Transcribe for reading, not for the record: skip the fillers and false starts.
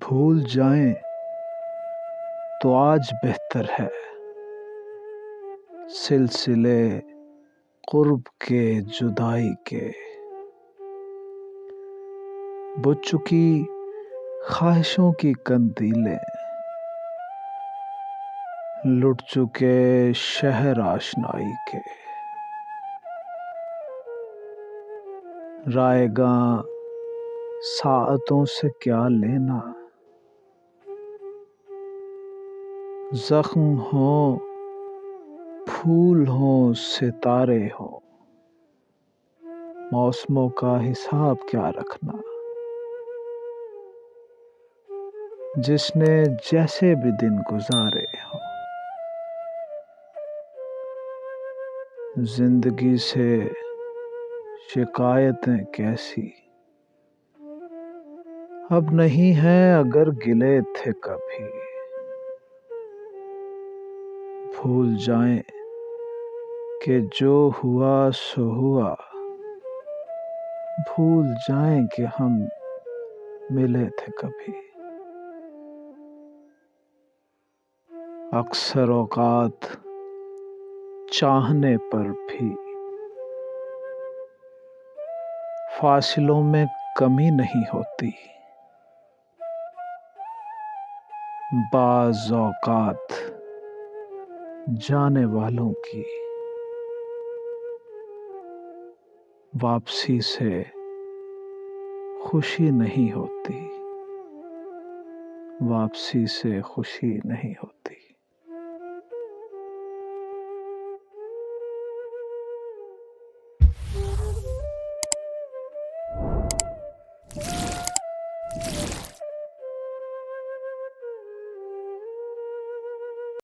भूल जाएं तो आज बेहतर है, सिलसिले कुर्ब के जुदाई के। बुझ चुकी ख्वाहिशों की कंदीलें, लुट चुके शहर आशनाई के। रायगां साअतों से क्या लेना, जख्म हो फूल हो सितारे हो, मौसमों का हिसाब क्या रखना। जिसने जैसे भी दिन गुजारे हो, जिंदगी से शिकायतें कैसी अब नहीं हैं अगर गिले थे कभी। भूल जाएं कि जो हुआ सो हुआ, भूल जाएं कि हम मिले थे कभी। अक्सर औकात चाहने पर भी फासिलों में कमी नहीं होती। बाज़ औकात जाने वालों की वापसी से खुशी नहीं होती, वापसी से खुशी नहीं होती।